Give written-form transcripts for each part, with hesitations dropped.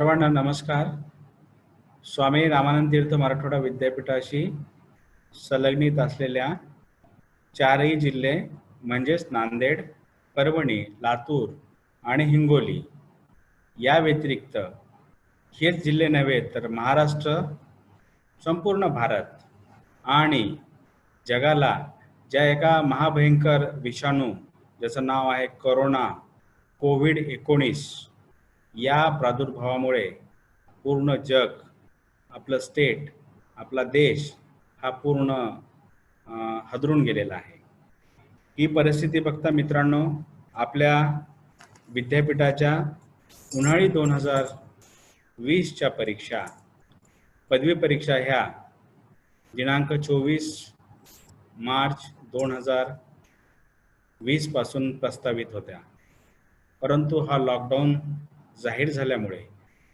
सर्वांना नमस्कार. स्वामी रामानंद तीर्थ मराठवाडा विद्यापीठाशी संलग्नित असलेल्या चारही जिल्हे म्हणजेच नांदेड, परभणी, लातूर आणि हिंगोली या व्यतिरिक्त हेच जिल्हे नव्हे तर महाराष्ट्र, संपूर्ण भारत आणि जगाला ज्या एका महाभयंकर विषाणू ज्याचं नाव आहे कोविड-19 या प्रादुर्भावामुळे पूर्ण जग, आपलं स्टेट, आपला देश हा पूर्ण हादरून गेलेला आहे. ही परिस्थिती बघता मित्रांनो, आपल्या विद्यापीठाच्या उन्हाळी 2020च्या परीक्षा, पदवी परीक्षा ह्या दिनांक 24 मार्च 2020 पासून प्रस्तावित होत्या. परंतु हा लॉकडाऊन जाहीर झाल्यामुळे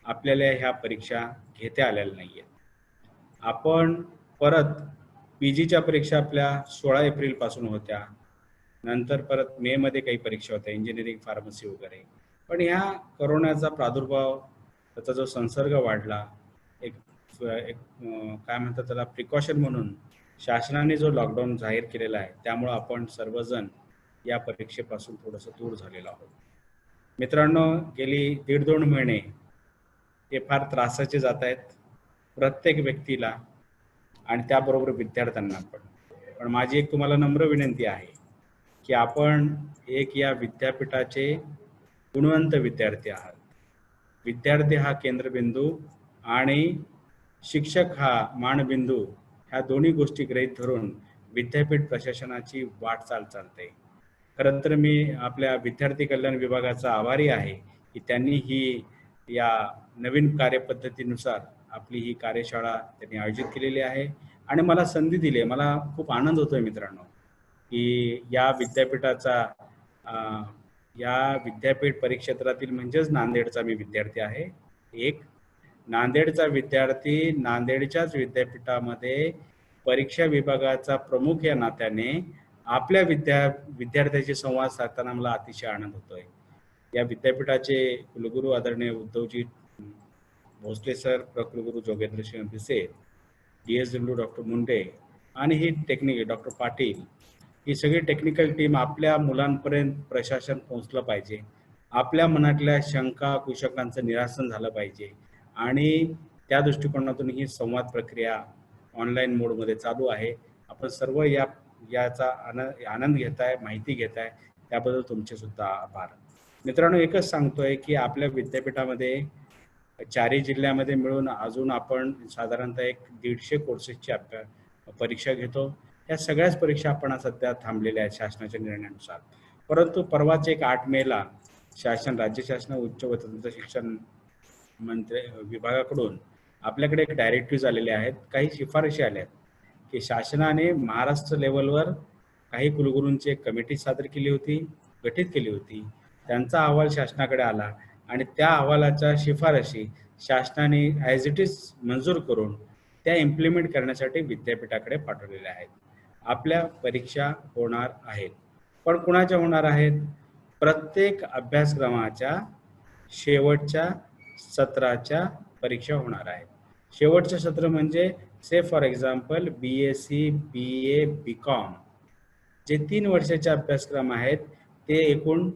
आपल्याला ह्या परीक्षा घेता आलेल्या नाही आहेत. आपण परत PGच्या परीक्षा आपल्या 16 एप्रिलपासून होत्या. नंतर परत मेमध्ये काही परीक्षा होत्या, इंजिनिअरिंग, फार्मसी वगैरे. पण ह्या कोरोनाचा प्रादुर्भाव, त्याचा जो संसर्ग वाढला, एक काय म्हणतात त्याला प्रिकॉशन म्हणून शासनाने जो लॉकडाऊन जाहीर केलेला आहे, त्यामुळं आपण सर्वजण या परीक्षेपासून थोडंसं दूर झालेलो आहोत. मित्रांनो, गेली 1.5-2 महिने हे फार त्रासाचे जात आहेत प्रत्येक व्यक्तीला आणि त्याबरोबर विद्यार्थ्यांना पण माझी एक तुम्हाला नम्र विनंती आहे की आपण या विद्यापीठाचे गुणवंत विद्यार्थी आहात. विद्यार्थी हा केंद्रबिंदू आणि शिक्षक हा मानबिंदू, ह्या दोन्ही गोष्टी गृहीत धरून विद्यापीठ प्रशासनाची वाटचाल चालते. खरं तर मी आपल्या विद्यार्थी कल्याण विभागाचा आभारी आहे की त्यांनी या नवीन कार्यपद्धतीनुसार आपली ही कार्यशाळा त्यांनी आयोजित केलेली आहे आणि मला संधी दिली आहे. मला खूप आनंद होतोय मित्रांनो की या विद्यापीठ परिक्षेत्रातील म्हणजेच नांदेडचा मी विद्यार्थी आहे. एक नांदेडचा विद्यार्थी नांदेडच्याच विद्यापीठामध्ये परीक्षा विभागाचा प्रमुख या नात्याने आपल्या विद्यार्थ्याशी संवाद साधताना मला अतिशय आनंद होतोय. या विद्यापीठाचे कुलगुरू आदरणीय उद्धवजी भोसले सर, प्रकुलगुरू जोगेंद्रसिंह भिसे, DSW डॉक्टर मुंडे आणि ही टेक्निकल डॉक्टर पाटील, ही सगळी टेक्निकल टीम आपल्या मुलांपर्यंत प्रशासन पोहोचलं पाहिजे. आपल्या मनातल्या शंका कुशंकांचं निरासन झालं पाहिजे आणि त्या दृष्टिकोनातून ही संवाद प्रक्रिया ऑनलाईन मोडमध्ये चालू आहे. आपण सर्व याचा आनंद घेताय, माहिती घेताय, त्याबद्दल तुमचे सुद्धा आभार. मित्रांनो, एकच सांगतोय की आपल्या विद्यापीठामध्ये चारही जिल्ह्यामध्ये मिळून अजून आपण साधारणतः 150 कोर्सेसची परीक्षा घेतो. या सगळ्याच परीक्षा आपण सध्या थांबलेल्या आहेत शासनाच्या निर्णयानुसार. परंतु परवाच 8 मेला राज्य शासन उच्च व तंत्र शिक्षण विभागाकडून आपल्याकडे एक डायरेक्टिव्ह आलेले आहेत, काही शिफारशी आल्या आहेत की शासनाने महाराष्ट्र लेवलवर काही कुलगुरूंची एक कमिटी गठीत केली होती. त्यांचा अहवाल शासनाकडे आला आणि त्या अहवालाच्या शिफारशी शासनाने ॲज इट इज मंजूर करून त्या इम्प्लिमेंट करण्यासाठी विद्यापीठाकडे पाठवलेल्या आहेत. आपल्या परीक्षा होणार आहेत, पण कुणाच्या होणार आहेत? प्रत्येक अभ्यासक्रमाच्या शेवटच्या सत्राच्या परीक्षा होणार आहेत. शेवटचे सत्र म्हणजे for example BSc, BA, BCom जे 3 वर्षाचे अभ्यासक्रम आहेत ते एकूण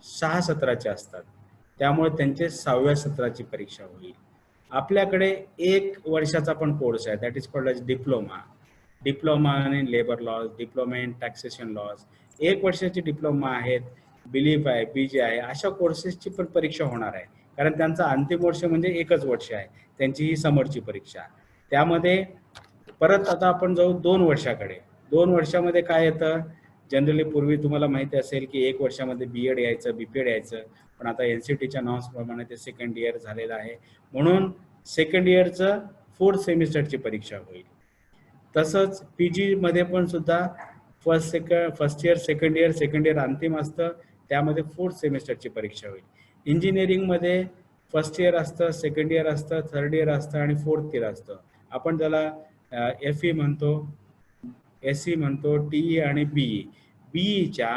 6 सत्राचे असतात. त्यामुळे त्यांचे 6व्या सत्राची परीक्षा होईल. आपल्याकडे 1 वर्षाचा पण कोर्स आहे, that is called as diploma in labour laws, diploma in taxation laws. 1 वर्षाची डिप्लोमा आहेत, बिलीफ आहे, BG आहे, अशा कोर्सेसची पण परीक्षा होणार आहे. कारण त्यांचा अंतिम वर्ष म्हणजे 1च वर्ष आहे, त्यांची ही समरची परीक्षा. त्यामध्ये परत आता आपण जाऊ 2 वर्षाकडे. 2 वर्षामध्ये काय येतं? जनरली पूर्वी तुम्हाला माहिती असेल की 1 वर्षामध्ये BEd यायचं, BPed यायचं, पण आता NCTच्या नॉर्म्सप्रमाणे ते सेकंड इयर झालेलं आहे. म्हणून सेकंड इयरचं 4th सेमिस्टरची परीक्षा होईल. तसंच PG मध्ये पण सुद्धा फर्स्ट इयर, सेकंड इयर अंतिम असतं, त्यामध्ये 4th सेमिस्टरची परीक्षा होईल. इंजिनिअरिंगमध्ये फर्स्ट इयर असतं, सेकंड इयर असतं, थर्ड इयर असतं आणि 4th इयर असतं. आपण त्याला FE म्हणतो, SE म्हणतो, TE आणि BE. BEच्या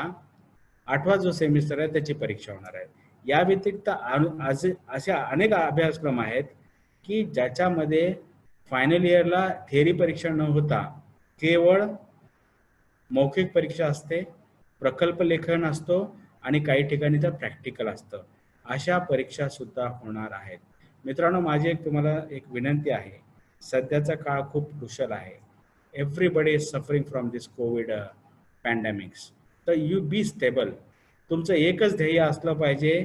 8वा जो सेमिस्टर आहे त्याची परीक्षा होणार आहे. या व्यतिरिक्त असे अनेक अभ्यासक्रम आहेत की ज्याच्यामध्ये फायनल इयरला थेअरी परीक्षा न होता केवळ मौखिक परीक्षा असते, प्रकल्प लेखन असतो आणि काही ठिकाणी तर प्रॅक्टिकल असतं. अशा परीक्षा सुद्धा होणार आहेत. मित्रांनो, माझी तुम्हाला एक विनंती आहे. सध्याचा काळ खूप कुशल आहे. Everybody is suffering from this covid pandemics. तर यू बी स्टेबल. तुमचं एकच ध्येय असलं पाहिजे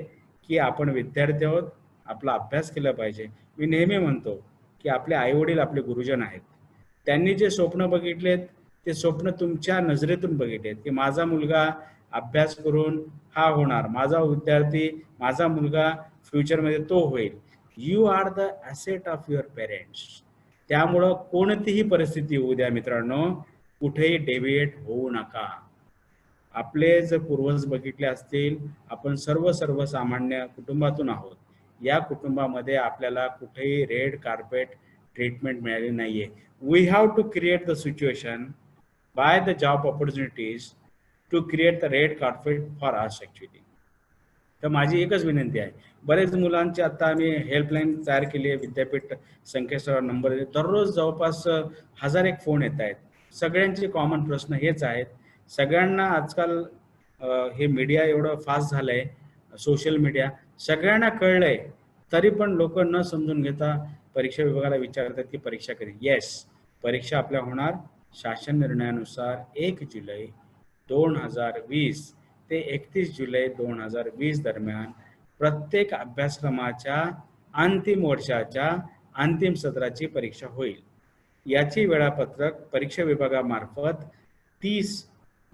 की आपण विद्यार्थी आहोत, आपला अभ्यास केला पाहिजे. मी नेहमी म्हणतो की आपले आईवडील आपले गुरुजन आहेत. त्यांनी जे स्वप्न बघितलेत ते स्वप्न तुमच्या नजरेतून बघितलेत की माझा मुलगा अभ्यास करून हा होणार, माझा विद्यार्थी, माझा मुलगा फ्युचरमध्ये तो होईल. You are the asset of your parents. त्यामुळं कोणतीही परिस्थिती येऊ द्या मित्रांनो, कुठेही डेव्हिएट होऊ नका. आपले जर पूर्वज बघितले असतील, आपण सर्वसामान्य कुटुंबातून आहोत. या कुटुंबामध्ये आपल्याला कुठेही रेड कार्पेट ट्रीटमेंट मिळाली नाहीये. We have to create the situation by the job opportunities to create the red carpet for us actually. तर माझी एकच विनंती आहे. बरेच मुलांची आता आम्ही हेल्पलाईन तयार केली आहे. विद्यापीठ संकेतस्थळावर नंबर आहे. दररोज जवळपास 1001 फोन येत आहेत. सगळ्यांचे कॉमन प्रश्न हेच आहेत. सगळ्यांना आजकाल हे मीडिया एवढं फास्ट झालंय, सोशल मीडिया सगळ्यांना कळलंय, तरी पण लोक न समजून घेता परीक्षा विभागाला विचारतात की परीक्षा कधी. येस, परीक्षा आपल्या होणार. शासन निर्णयानुसार 1 जुलै 2020 ते 31 जुलै 2020 दरम्यान प्रत्येक अभ्यासक्रमाच्या अंतिम वर्षाच्या अंतिम सत्राची परीक्षा होईल. याची वेळापत्रक परीक्षा विभागामार्फत 30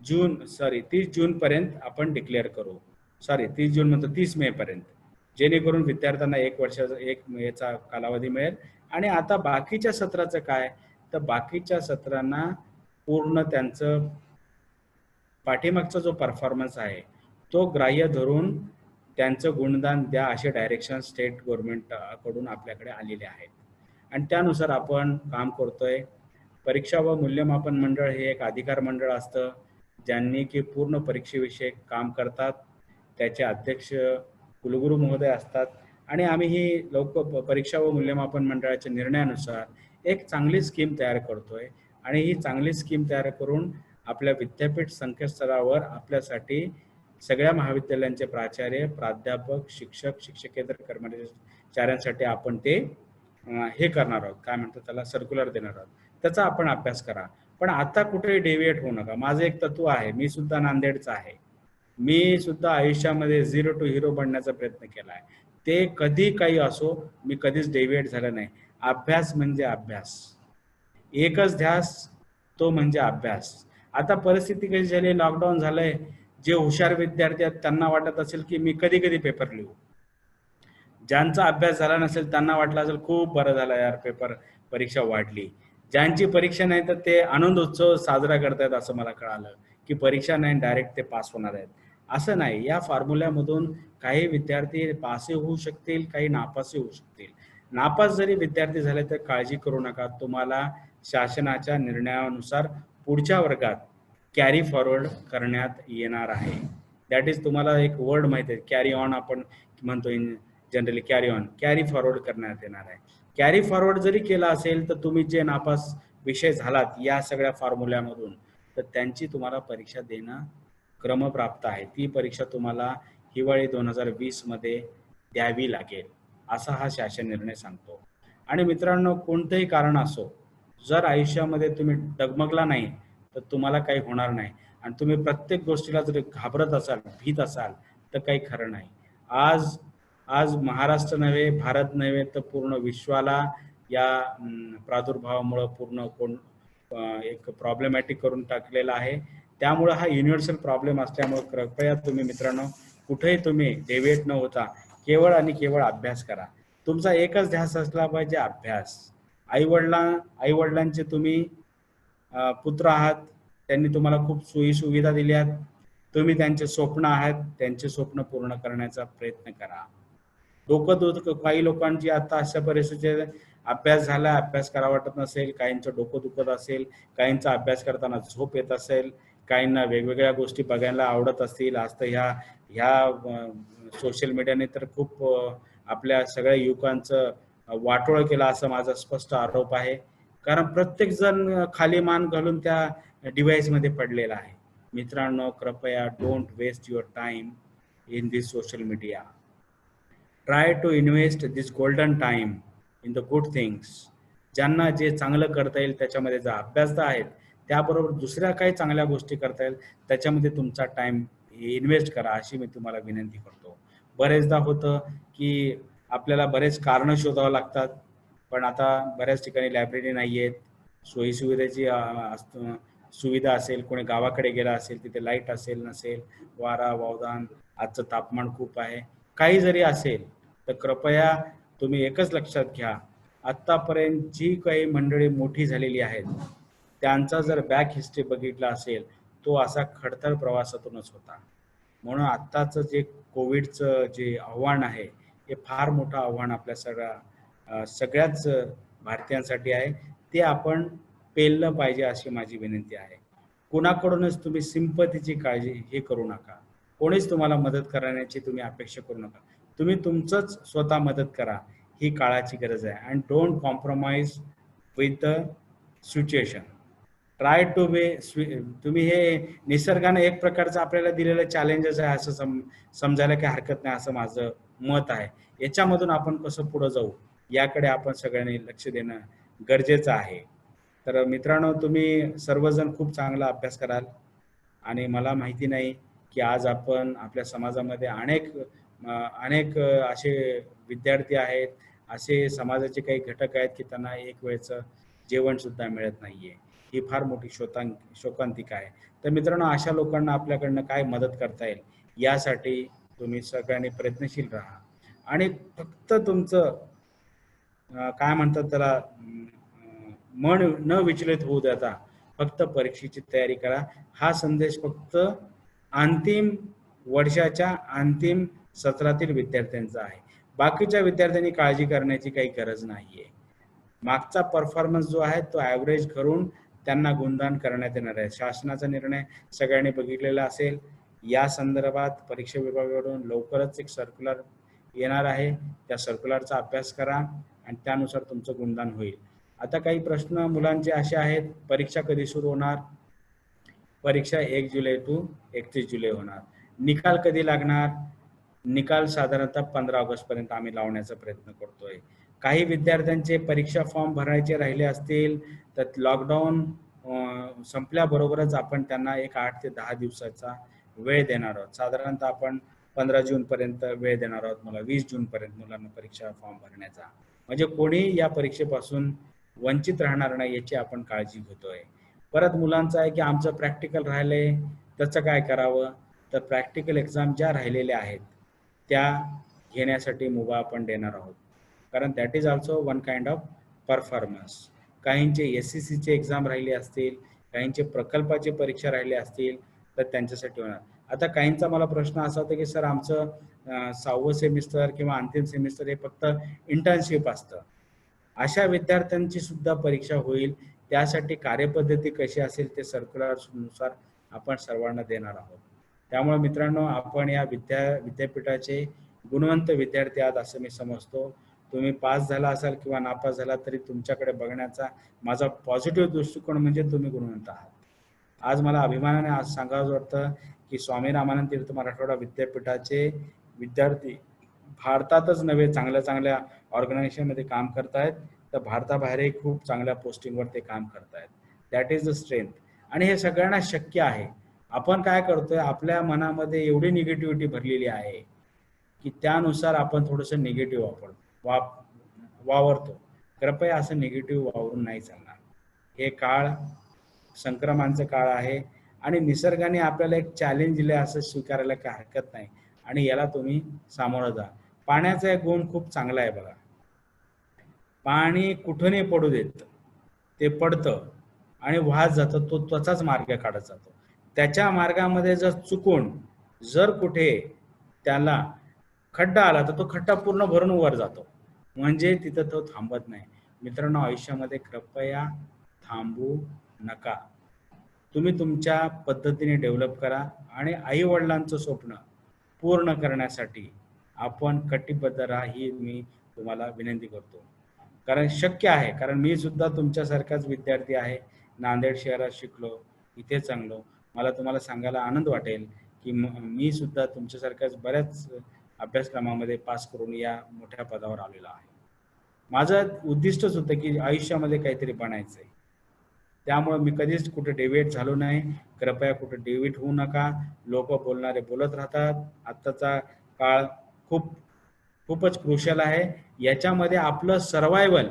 जून पर्यंत आपण डिक्लेअर करू. 30 जून म्हणतो 30 मे पर्यंत, जेणेकरून विद्यार्थ्यांना 1 वर्षाचा 1 मेचा कालावधी मिळेल. आणि आता बाकीच्या सत्राचं काय, तर बाकीच्या सत्रांना पूर्ण त्यांचं पाठीमागचा जो परफॉर्मन्स आहे तो ग्राह्य धरून त्यांचं गुणदान द्या, असे डायरेक्शन स्टेट गव्हर्नमेंट कडून आपल्याकडे आलेले आहेत आणि त्यानुसार आपण काम करतोय. परीक्षा व मूल्यमापन मंडळ हे एक अधिकार मंडळ असतं, ज्यांनी की पूर्ण परीक्षेविषयी काम करतात. त्याचे अध्यक्ष कुलगुरू महोदय असतात आणि आम्ही ही परीक्षा व मूल्यमापन मंडळाच्या निर्णयानुसार एक चांगली स्कीम तयार करतोय आणि ही चांगली स्कीम तयार करून आपल्या विद्यापीठ संकेतस्थळावर आपल्यासाठी सगळ्या महाविद्यालयांचे प्राचार्य, प्राध्यापक, शिक्षक, शिक्षकेतर कर्मचाऱ्यांसाठी आपण ते हे करणार आहोत, काय म्हणतात त्याला, सर्क्युलर देणार आहोत. त्याचा आपण अभ्यास करा. पण आता कुठेही डेव्हिएट होऊ नका. माझं एक तत्व आहे, मी सुद्धा नांदेडचा आहे. मी सुद्धा आयुष्यामध्ये 0 to हिरो बनण्याचा प्रयत्न केला आहे. ते कधी काही असो, मी कधीच डेव्हिएट झालं नाही. अभ्यास म्हणजे अभ्यास, एकच ध्यास तो म्हणजे अभ्यास. आता परिस्थिती कशी झाली, लॉकडाऊन झालंय. जे हुशार विद्यार्थी आहेत त्यांना वाटत असेल की मी कधी कधी पेपर लिहू. ज्यांचा अभ्यास झाला नसेल त्यांना वाटलं असेल खूप बरं झालं यार, परीक्षा वाढली. ज्यांची परीक्षा नाही तर ते आनंद उत्सव साजरा करतायत. असं मला कळालं की परीक्षा नाही, डायरेक्ट ते पास होणार आहेत. असं नाही. या फॉर्म्युल्यामधून काही विद्यार्थी पासही होऊ शकतील, काही नापासही होऊ शकतील. नापास जरी विद्यार्थी झाले तर काळजी करू नका. तुम्हाला शासनाच्या निर्णयानुसार पुढच्या वर्गात कॅरी फॉरवर्ड करण्यात येणार आहे. दॅट इज, तुम्हाला एक वर्ड माहिती आहे, कॅरी ऑन आपण म्हणतो जनरली, कॅरी फॉरवर्ड करण्यात येणार आहे. कॅरी फॉरवर्ड जरी केला असेल तर तुम्ही जे नापास विषय झालात या सगळ्या फॉर्म्युल्यामधून, तर त्यांची तुम्हाला परीक्षा देणं क्रमप्राप्त आहे. ती परीक्षा तुम्हाला हिवाळी 2020 मध्ये द्यावी लागेल, असा हा शासन निर्णय सांगतो. आणि मित्रांनो, कोणतंही कारण असो, जर आयुष्यामध्ये तुम्ही डगमगला नाही तर तुम्हाला काही होणार नाही. आणि तुम्ही प्रत्येक गोष्टीला जर घाबरत असाल, भीत असाल, तर काही खरं नाही. आज महाराष्ट्र नव्हे, भारत नव्हे, तर पूर्ण विश्वाला या प्रादुर्भावामुळं पूर्ण एक प्रॉब्लेमॅटिक करून टाकलेला आहे. त्यामुळं हा युनिव्हर्सल प्रॉब्लेम असल्यामुळं कृपया तुम्ही मित्रांनो कुठेही तुम्ही डेव्हिएट न होता केवळ आणि केवळ अभ्यास करा. तुमचा एकच ध्यास असला पाहिजे, अभ्यास. आईवडिलांचे तुम्ही पुत्र आहात, त्यांनी तुम्हाला खूप सोयी सुविधा दिल्यात. तुम्ही त्यांचे स्वप्न आहात, त्यांचे स्वप्न पूर्ण करण्याचा प्रयत्न करा. काही लोकांची आता अशा परिस्थितीत अभ्यास झाला, अभ्यास करा वाटत नसेल, काहींचं डोकं दुखत असेल, काहींचा अभ्यास करताना झोप येत असेल, काहींना वेगवेगळ्या गोष्टी बघायला आवडत असतील. आज तर ह्या सोशल मीडियाने तर खूप आपल्या सगळ्या युवकांचं वाटोळं केलं असं माझा स्पष्ट आरोप आहे. कारण प्रत्येक जण खाली मान घालून त्या डिव्हाइसमध्ये पडलेला आहे. मित्रांनो, कृपया don't waste your time in this social media. Try to invest this golden time in the good things. ज्यांना जे चांगलं करता येईल त्याच्यामध्ये जा. अभ्यास तर आहेत, त्याबरोबर दुसऱ्या काही चांगल्या गोष्टी करता येईल त्याच्यामध्ये तुमचा टाइम इन्व्हेस्ट करा, अशी मी तुम्हाला विनंती करतो. बरेचदा होतं की आपल्याला बरेच कारणं शोधावं लागतात, पण आता बऱ्याच ठिकाणी लायब्ररी नाही आहेत, सोयीसुविधेची सुविधा असेल, कोणी गावाकडे गेला असेल, तिथे लाईट असेल नसेल, वारा वावदान, आजचं तापमान खूप आहे, काही जरी असेल तर कृपया तुम्ही एकच लक्षात घ्या, आत्तापर्यंत जी काही मंडळी मोठी झालेली आहेत त्यांचा जर बॅक हिस्ट्री बघितला असेल तो असा खडतर प्रवासातूनच होता. म्हणून आत्ताचं जे कोविडचं जे आव्हान आहे हे फार मोठं आव्हान आपल्या सगळ्याच भारतीयांसाठी आहे. ते आपण पेललं पाहिजे अशी माझी विनंती आहे. कुणाकडूनच तुम्ही सिंपतीची काळजी हे करू नका. कोणीच तुम्हाला मदत करण्याची तुम्ही अपेक्षा करू नका. तुम्ही तुमचंच स्वतः मदत करा. ही काळाची गरज आहे. And don't compromise with the situation. Try to be. तुम्ही हे निसर्गाने एक प्रकारचं आपल्याला दिलेलं चॅलेंजेस आहे असं समजायला काही हरकत नाही, असं माझं मत आहे. याच्यामधून आपण कसं पुढे जाऊ याकडे आपण सगळ्यांनी लक्ष देणं गरजेचं आहे. तर मित्रांनो, तुम्ही सर्वजण खूप चांगला अभ्यास कराल आणि मला माहिती नाही की आज आपण आपल्या समाजामध्ये अनेक असे विद्यार्थी आहेत, असे समाजाचे काही घटक आहेत की त्यांना एक वेळचं जेवण सुद्धा मिळत नाहीये. ही फार मोठी शोकांतिका आहे. तर मित्रांनो, अशा लोकांना आपल्याकडनं काय मदत करता येईल यासाठी तुम्ही सगळ्यांनी प्रयत्नशील राहा आणि फक्त तुमचं काय म्हणतात त्याला, मन न विचलित होऊ देता फक्त परीक्षेची तयारी करा. हा संदेश फक्त अंतिम वर्षाच्या अंतिम सत्रातील विद्यार्थ्यांचा आहे. बाकीच्या विद्यार्थ्यांनी काळजी करण्याची काही गरज नाहीये. मागचा परफॉर्मन्स जो आहे तो ॲव्हरेज करून त्यांना गुणदान करण्यात येणार आहे. शासनाचा निर्णय सगळ्यांनी बघितलेला असेल. या संदर्भात परीक्षा विभागाकडून लवकरच एक सर्क्युलर येणार आहे. त्या सर्क्युलरचा अभ्यास करा आणि त्यानुसार तुमचं गुणदान होईल. आता काही प्रश्न मुलांचे असे आहेत, परीक्षा कधी सुरू होणार? परीक्षा 1 जुलै टू 31 जुलै होणार. निकाल कधी लागणार? निकाल साधारणतः 15 ऑगस्टपर्यंत आम्ही लावण्याचा प्रयत्न करतोय. काही विद्यार्थ्यांचे परीक्षा फॉर्म भरायचे राहिले असतील तर लॉकडाऊन संपल्याबरोबरच आपण त्यांना एक 8 ते 10 दिवसाचा वेळ देणार आहोत. साधारणतः आपण 15 जूनपर्यंत वेळ देणार आहोत. मला 20 जूनपर्यंत मुलांना परीक्षा फॉर्म भरण्याचा, म्हणजे कोणी या परीक्षेपासून वंचित राहणार नाही याची आपण काळजी घेतोय. परत मुलांचं आहे की आमचं प्रॅक्टिकल राहिलंय, त्याचं काय करावं? तर प्रॅक्टिकल एक्झाम ज्या राहिलेल्या आहेत त्या घेण्यासाठी मुभा आपण देणार आहोत, कारण that is also one kind of performance. काहींचे SECचे एक्झाम राहिले असतील, काहींचे प्रकल्पाची परीक्षा राहिले असतील तर त्यांच्यासाठी होणार. आता काहींचा मला प्रश्न असा होता की सर आमचं 6वं सेमिस्टर किंवा अंतिम सेमिस्टर हे फक्त इंटर्नशिप असतं. अशा विद्यार्थ्यांची सुद्धा परीक्षा होईल. त्यासाठी कार्यपद्धती कशी असेल ते सर्क्युलरनुसार आपण सर्वांना देणार आहोत. त्यामुळे मित्रांनो, आपण या विद्यापीठाचे गुणवंत विद्यार्थी आहात असं मी समजतो. तुम्ही पास झाला असाल किंवा नापास झाला तरी तुमच्याकडे बघण्याचा माझा पॉझिटिव्ह दृष्टिकोन म्हणजे तुम्ही गुणवंत आहात. आज मला अभिमानाने आज सांगावं वाटतं की स्वामी रामानंद तीर्थ मराठवाडा विद्यापीठाचे विद्यार्थी भारतातच नव्हे चांगल्या ऑर्गनायझेशनमध्ये काम करतायत, तर भारताबाहेरही खूप चांगल्या पोस्टिंगवर ते काम करतायत. That is the strength. आणि हे सगळ्यांना शक्य आहे. आपण काय करतोय, आपल्या मनामध्ये एवढी निगेटिव्हिटी भरलेली आहे की त्यानुसार आपण थोडंसं निगेटिव्ह वावरतो. कृपया असं निगेटिव्ह वावरून नाही चालणार. हे काळ संक्रमणाचा काळ आहे आणि निसर्गाने आपल्याला एक चॅलेंज दिले असं स्वीकारायला काही हरकत नाही आणि याला तुम्ही सामोरं जा. पाण्याचा एक गुण खूप चांगला आहे बघा. पाणी कुठूनही पडू देत, ते पडतं आणि वाहत जातं, तो त्याचाच मार्ग काढत जातो. त्याच्या मार्गामध्ये जर चुकून जर कुठे त्याला खड्डा आला तर तो खड्डा पूर्ण भरून वर जातो, म्हणजे तिथं तो थांबत नाही. मित्रांनो, आयुष्यामध्ये कृपया थांबू नका. तुम्ही तुमच्या पद्धतीने डेव्हलप करा आणि आई वडिलांचं स्वप्न पूर्ण करण्यासाठी आपण कटिबद्ध राहा ही मी तुम्हाला विनंती करतो. कारण शक्य आहे, कारण मी सुद्धा तुमच्यासारखाच विद्यार्थी आहे. नांदेड शहरात शिकलो, इथे चांगलो. मला तुम्हाला सांगायला आनंद वाटेल की मी सुद्धा तुमच्यासारख्याच बऱ्याच अभ्यासक्रमामध्ये पास करून या मोठ्या पदावर आलेलो आहे. माझं उद्दिष्टच होतं की आयुष्यामध्ये काहीतरी बनायचं आहे. त्यामुळे मी कधीच कुठे डेव्हिएट झालो नाही. कृपया कुठे डेव्हिएट होऊ नका. लोक बोलणारे बोलत राहतात. आत्ताचा काळ खूपच क्रुशियल आहे. याच्यामध्ये आपलं सर्वायवल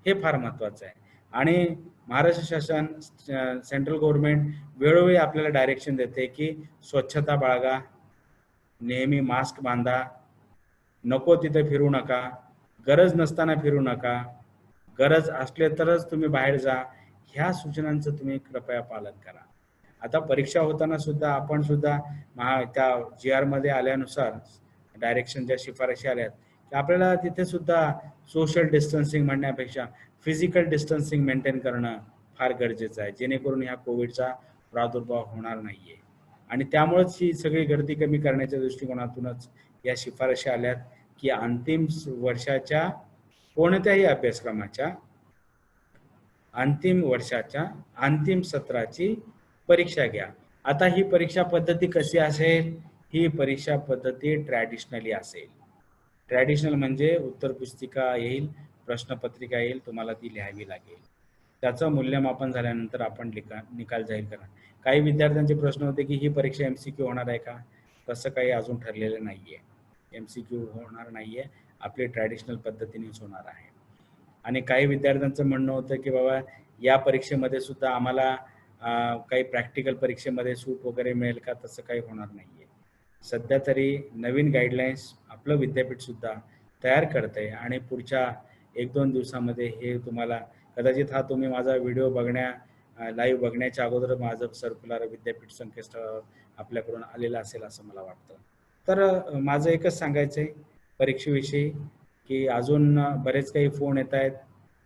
हे फार महत्त्वाचं आहे. आणि महाराष्ट्र शासन, सेंट्रल गव्हर्नमेंट वेळोवेळी आपल्याला डायरेक्शन देते की स्वच्छता बाळगा, नेहमी मास्क बांधा, नको तिथे फिरू नका, गरज नसताना फिरू नका, गरज असले तरच तुम्ही बाहेर जा. ह्या सूचनांचं तुम्ही कृपया पालन करा. आता परीक्षा होताना सुद्धा आपण सुद्धा त्या GR मध्ये आल्यानुसार डायरेक्शन ज्या शिफारशी आल्यात की आपल्याला तिथे सुद्धा सोशल डिस्टन्सिंग म्हणण्यापेक्षा फिजिकल डिस्टन्सिंग मेंटेन करणं फार गरजेचं आहे, जेणेकरून ह्या कोविडचा प्रादुर्भाव होणार नाहीये. आणि त्यामुळेच ही सगळी गर्दी कमी करण्याच्या दृष्टिकोनातूनच या शिफारशी आल्यात की अंतिम वर्षाच्या कोणत्याही अभ्यासक्रमाच्या अंतिम वर्षाच्या अंतिम सत्राची परीक्षा घ्या. आता ही परीक्षा पद्धती कशी असेल? ही परीक्षा पद्धती ट्रॅडिशनली असेल. ट्रॅडिशनल म्हणजे उत्तर पुस्तिका येईल, प्रश्नपत्रिका येईल, तुम्हाला ती लिहावी लागेल. त्याचं मूल्यमापन झाल्यानंतर आपण निकाल जाहीर करा. काही विद्यार्थ्यांचे प्रश्न होते की ही परीक्षा MCQ होणार आहे का? तसं काही अजून ठरलेलं नाहीये. MCQ होणार नाहीये, आपली ट्रॅडिशनल पद्धतीनेच होणार आहे. आणि काही विद्यार्थ्यांचं म्हणणं होतं की बाबा या परीक्षेमध्ये सुद्धा आम्हाला काही प्रॅक्टिकल परीक्षेमध्ये सूट वगैरे मिळेल का? तसं काही होणार नाहीये. सध्या तरी नवीन गाईडलाईन्स आपलं विद्यापीठ सुद्धा तयार करत आहे आणि पुढच्या 1-2 दिवसामध्ये हे तुम्हाला कदाचित हा तुम्ही माझा व्हिडिओ लाईव्ह बघण्याच्या अगोदर माझं सर्क्युलर विद्यापीठ संकेतस्थळावर आपल्याकडून आलेलं असेल असं मला वाटतं. तर माझं एकच सांगायचं आहे परीक्षेविषयी की अजून बरेच काही फोन येत आहेत,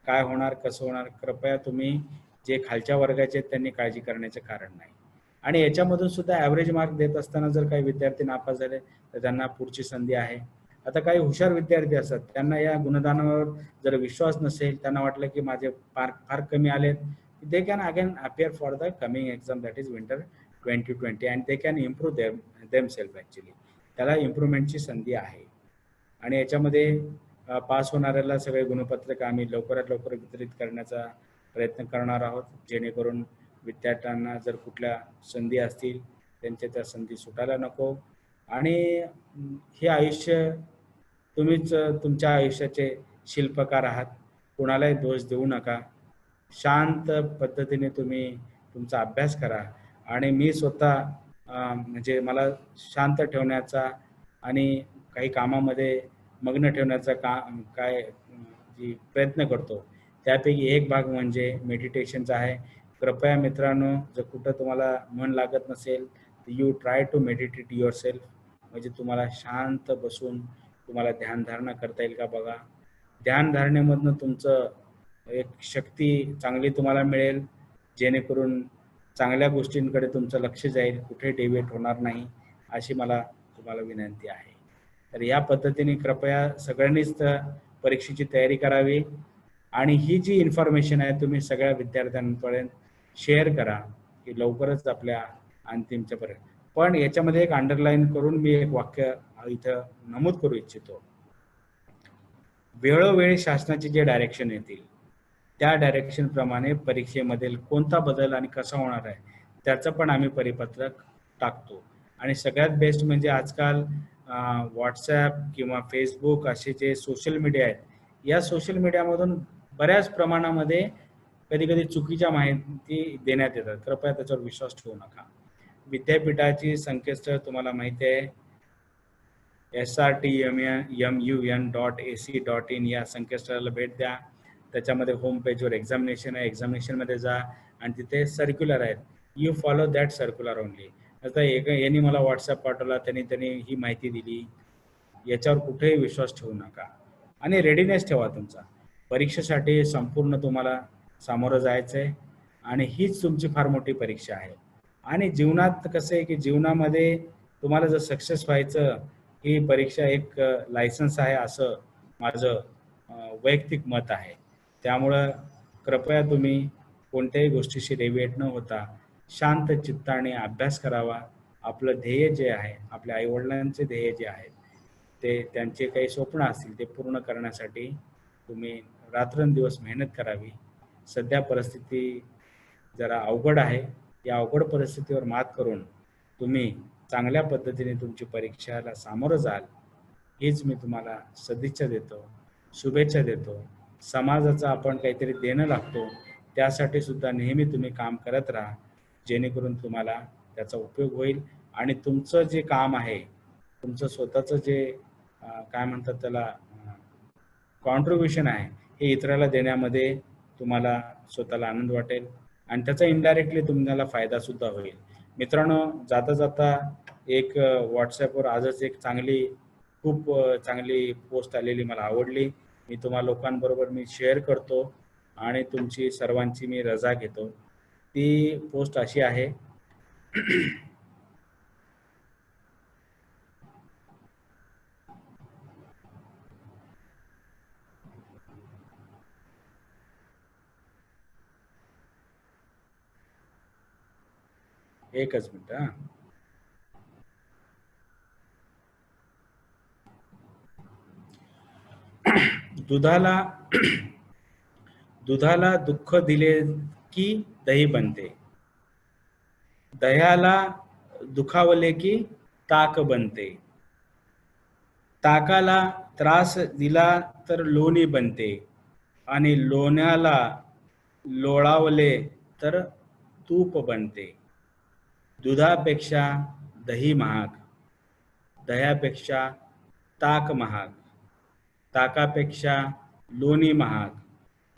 काय होणार, कसं होणार. कृपया तुम्ही जे खालच्या वर्गाचे आहेत त्यांनी काळजी करण्याचे कारण नाही. आणि याच्यामधून सुद्धा ॲव्हरेज मार्क देत असताना जर काही विद्यार्थी नापास झाले तर त्यांना पुढची संधी आहे. आता काही हुशार विद्यार्थी असतात, त्यांना या गुणधर्मावर जर विश्वास नसेल, त्यांना वाटलं की माझे मार्क फार कमी आलेत, they can again appear for the coming exam that is winter 2020 and they can improve themselves actually. त्याला इम्प्रूव्हमेंटची संधी आहे. आणि याच्यामध्ये पास होणाऱ्याला सगळे गुणपत्रक आम्ही लवकरात लवकर वितरित करण्याचा प्रयत्न करणार आहोत, जेणेकरून विद्यार्थ्यांना जर कुठल्या संधी असतील त्यांच्या त्या संधी सुटायला नको. आणि हे आयुष्य तुम्हीच तुमच्या आयुष्याचे शिल्पकार आहात. कोणालाही दोष देऊ नका. शांत पद्धतीने तुम्ही तुमचा अभ्यास करा. आणि मी स्वतः म्हणजे मला शांत ठेवण्याचा आणि काही कामामध्ये मग्न ठेवण्याचा जी प्रयत्न करतो त्यापैकी एक भाग म्हणजे मेडिटेशनचा आहे. कृपया मित्रांनो, जर कुठं तुम्हाला मन लागत नसेल तर you try to meditate yourself. म्हणजे तुम्हाला शांत बसून तुम्हाला ध्यानधारणा करता येईल का बघा. ध्यानधारणेमधनं तुमचं एक शक्ती चांगली तुम्हाला मिळेल, जेणेकरून चांगल्या गोष्टींकडे तुमचं लक्ष जाईल, कुठे डेव्हिएट होणार नाही, अशी मला तुम्हाला विनंती आहे. तर या पद्धतीने कृपया सगळ्यांनीच परीक्षेची तयारी करावी. आणि ही जी इन्फॉर्मेशन आहे तुम्ही सगळ्या विद्यार्थ्यांपर्यंत शेअर करा की लवकरच आपल्या अंतिमच्या पर्यंत. पण याच्यामध्ये एक अंडरलाईन करून मी एक वाक्य इथं नमूद करू इच्छितो. वेळोवेळी शासनाचे जे डायरेक्शन येतील त्या डायरेक्शन प्रमाणे परीक्षेमधील कोणता बदल आणि कसा होणार आहे त्याचं पण आम्ही परिपत्रक टाकतो. आणि सगळ्यात बेस्ट म्हणजे आजकाल व्हॉट्सॲप किंवा फेसबुक असे जे सोशल मीडिया आहेत, या सोशल मीडियामधून बऱ्याच प्रमाणामध्ये कधी कधी चुकीच्या माहिती देण्यात येतात. कृपया त्याच्यावर विश्वास ठेवू नका. विद्यापीठाची संकेतस्थळ तुम्हाला माहिती आहे, srtmun.ac.in या संकेतस्थळाला भेट द्या. त्याच्यामध्ये होम पेजवर एक्झामिनेशन आहे, एक्झामिनेशनमध्ये जा आणि तिथे सर्क्युलर आहेत. You follow that circular only. आता यांनी मला व्हॉट्सअप पाठवला, त्यांनी ही माहिती दिली, याच्यावर कुठेही विश्वास ठेवू नका. आणि रेडीनेस ठेवा तुमचा. परीक्षेसाठी संपूर्ण तुम्हाला सामोरं जायचं आहे आणि हीच तुमची फार मोठी परीक्षा आहे. आणि जीवनात कसं आहे की जीवनामध्ये तुम्हाला जर सक्सेस व्हायचं, ही परीक्षा एक लायसन्स आहे असं माझं वैयक्तिक मत आहे. त्यामुळं कृपया तुम्ही कोणत्याही गोष्टीशी डेविएट न होता शांत चित्ताने अभ्यास करावा. आपलं ध्येय जे आहे, आपल्या आईवडिलांचे ध्येय जे आहेत, ते त्यांचे काही स्वप्न असतील ते पूर्ण करण्यासाठी तुम्ही रात्रंदिवस मेहनत करावी. सध्या परिस्थिती जरा अवघड आहे. या अवघड परिस्थितीवर मात करून तुम्ही चांगल्या पद्धतीने तुमची परीक्षेला सामोरं जाल, हीच मी तुम्हाला सदिच्छा देतो, शुभेच्छा देतो. समाजाचं आपण काहीतरी देणं लागतो, त्यासाठी सुद्धा नेहमी तुम्ही काम करत राहा, जेणेकरून तुम्हाला त्याचा उपयोग होईल आणि तुमचं जे काम आहे, तुमचं स्वतःचं जे काय म्हणतात त्याला कॉन्ट्रीब्युशन आहे, हे इतराला देण्यामध्ये तुम्हाला स्वतःला आनंद वाटेल आणि त्याचा इनडायरेक्टली तुम्हाला फायदा सुद्धा होईल. मित्रांनो, जाता जाता एक व्हॉट्सॲपवर आजच एक खूप चांगली पोस्ट आलेली मला आवडली. मी तुम्हा लोकांबरोबर मी शेअर करतो आणि तुमची सर्वांची मी रजा घेतो. ती पोस्ट अशी आहे एकच मिनिट हा. दुधाला दुधाला दुःख दिले की दही बनते, दह्याला दुखावले की ताक बनते, ताकाला त्रास दिला तर लोणी बनते आणि लोण्याला लोळावले तर तूप बनते. दुधापेक्षा दही महाग, दह्यापेक्षा ताक महाग, ताकापेक्षा लोणी महाग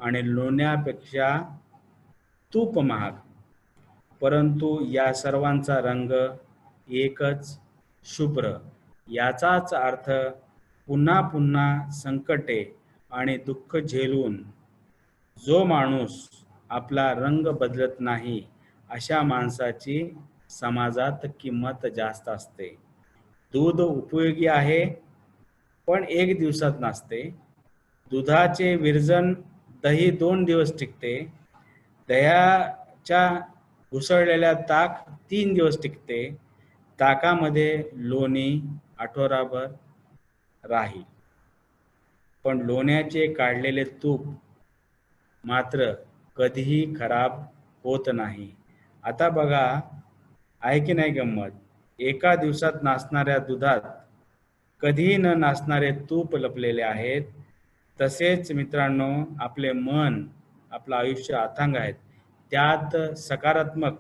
आणि लोण्यापेक्षा तूप महाग. परंतु या सर्वांचा रंग एकच, शुभ्र. याचाच अर्थ पुन्हा पुन्हा संकटे आणि दुःख झेलून जो माणूस आपला रंग बदलत नाही, अशा माणसाची समाजात किंमत जास्त असते. दूध उपयोगी आहे, पण एक दिवसात नसते. दुधाचे विरजन दही 2 दिवस टिकते. दह्याच्या घुसळलेल्या ताक 3 दिवस टिकते. ताकामध्ये लोणी आठवडाभर राहील. पण लोण्याचे काढलेले तूप मात्र कधीही खराब होत नाही. आता बघा, आहे की नाही गंमत? एका दिवसात नासणाऱ्या दुधात कधीही न नासणारे तूप लपलेले आहेत. तसेच मित्रांनो, आपले मन, आपलं आयुष्य अथांग आहेत. त्यात सकारात्मक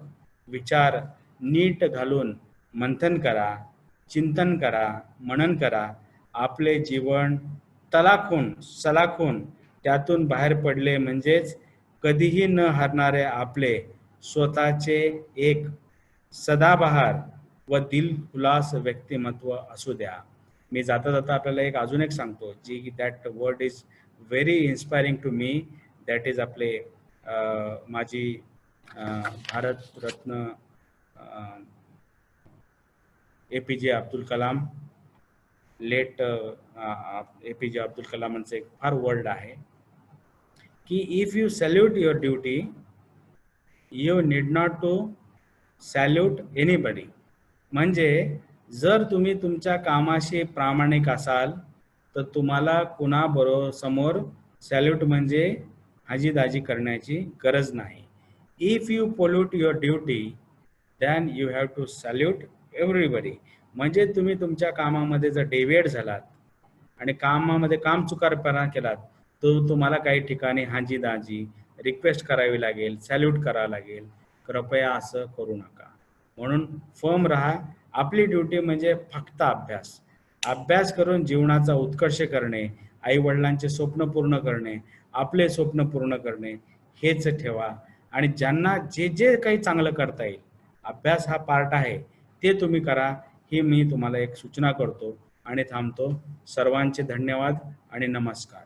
विचार नीट घालून मंथन करा, चिंतन करा, मनन करा. आपले जीवन सलाखून त्यातून बाहेर पडले म्हणजेच कधीही न हरणारे आपले स्वतःचे एक सदाबहार व दिलखुलास व्यक्तिमत्व असू द्या. मी जाता जाता आपल्याला अजून एक सांगतो, जी that word is very inspiring to me. That is आपले माजी Bharat Ratna APJ Abdul Kalam, late APJ Abdul कलामांचं एक फार वर्ड आहे की if you salute your duty you need not to salute anybody. म्हणजे जर तुम्ही तुमच्या कामाशी प्रामाणिक असाल तर तुम्हाला समोर सॅल्यूट म्हणजे हाजीदाजी करण्याची गरज नाही. If you pollute your duty then you have to salute everybody. म्हणजे तुम्ही तुमच्या कामामध्ये जर डेविएट झालात आणि कामामध्ये कामचुकारपणा केलात तर तुम्हाला काही ठिकाणी हाजीदाजी रिक्वेस्ट करावी लागेल, सॅल्यूट करावं लागेल. कृपया असं करू नका. म्हणून फर्म राहा. आपली ड्युटी म्हणजे फक्त अभ्यास करून जीवनाचा उत्कर्ष करणे, आईवडिलांचे स्वप्न पूर्ण करणे, आपले स्वप्न पूर्ण करणे हेच ठेवा. आणि ज्यांना जे जे काही चांगलं करता येईल, अभ्यास हा पार्ट आहे, ते तुम्ही करा. ही मी तुम्हाला एक सूचना करतो आणि थांबतो. सर्वांचे धन्यवाद आणि नमस्कार.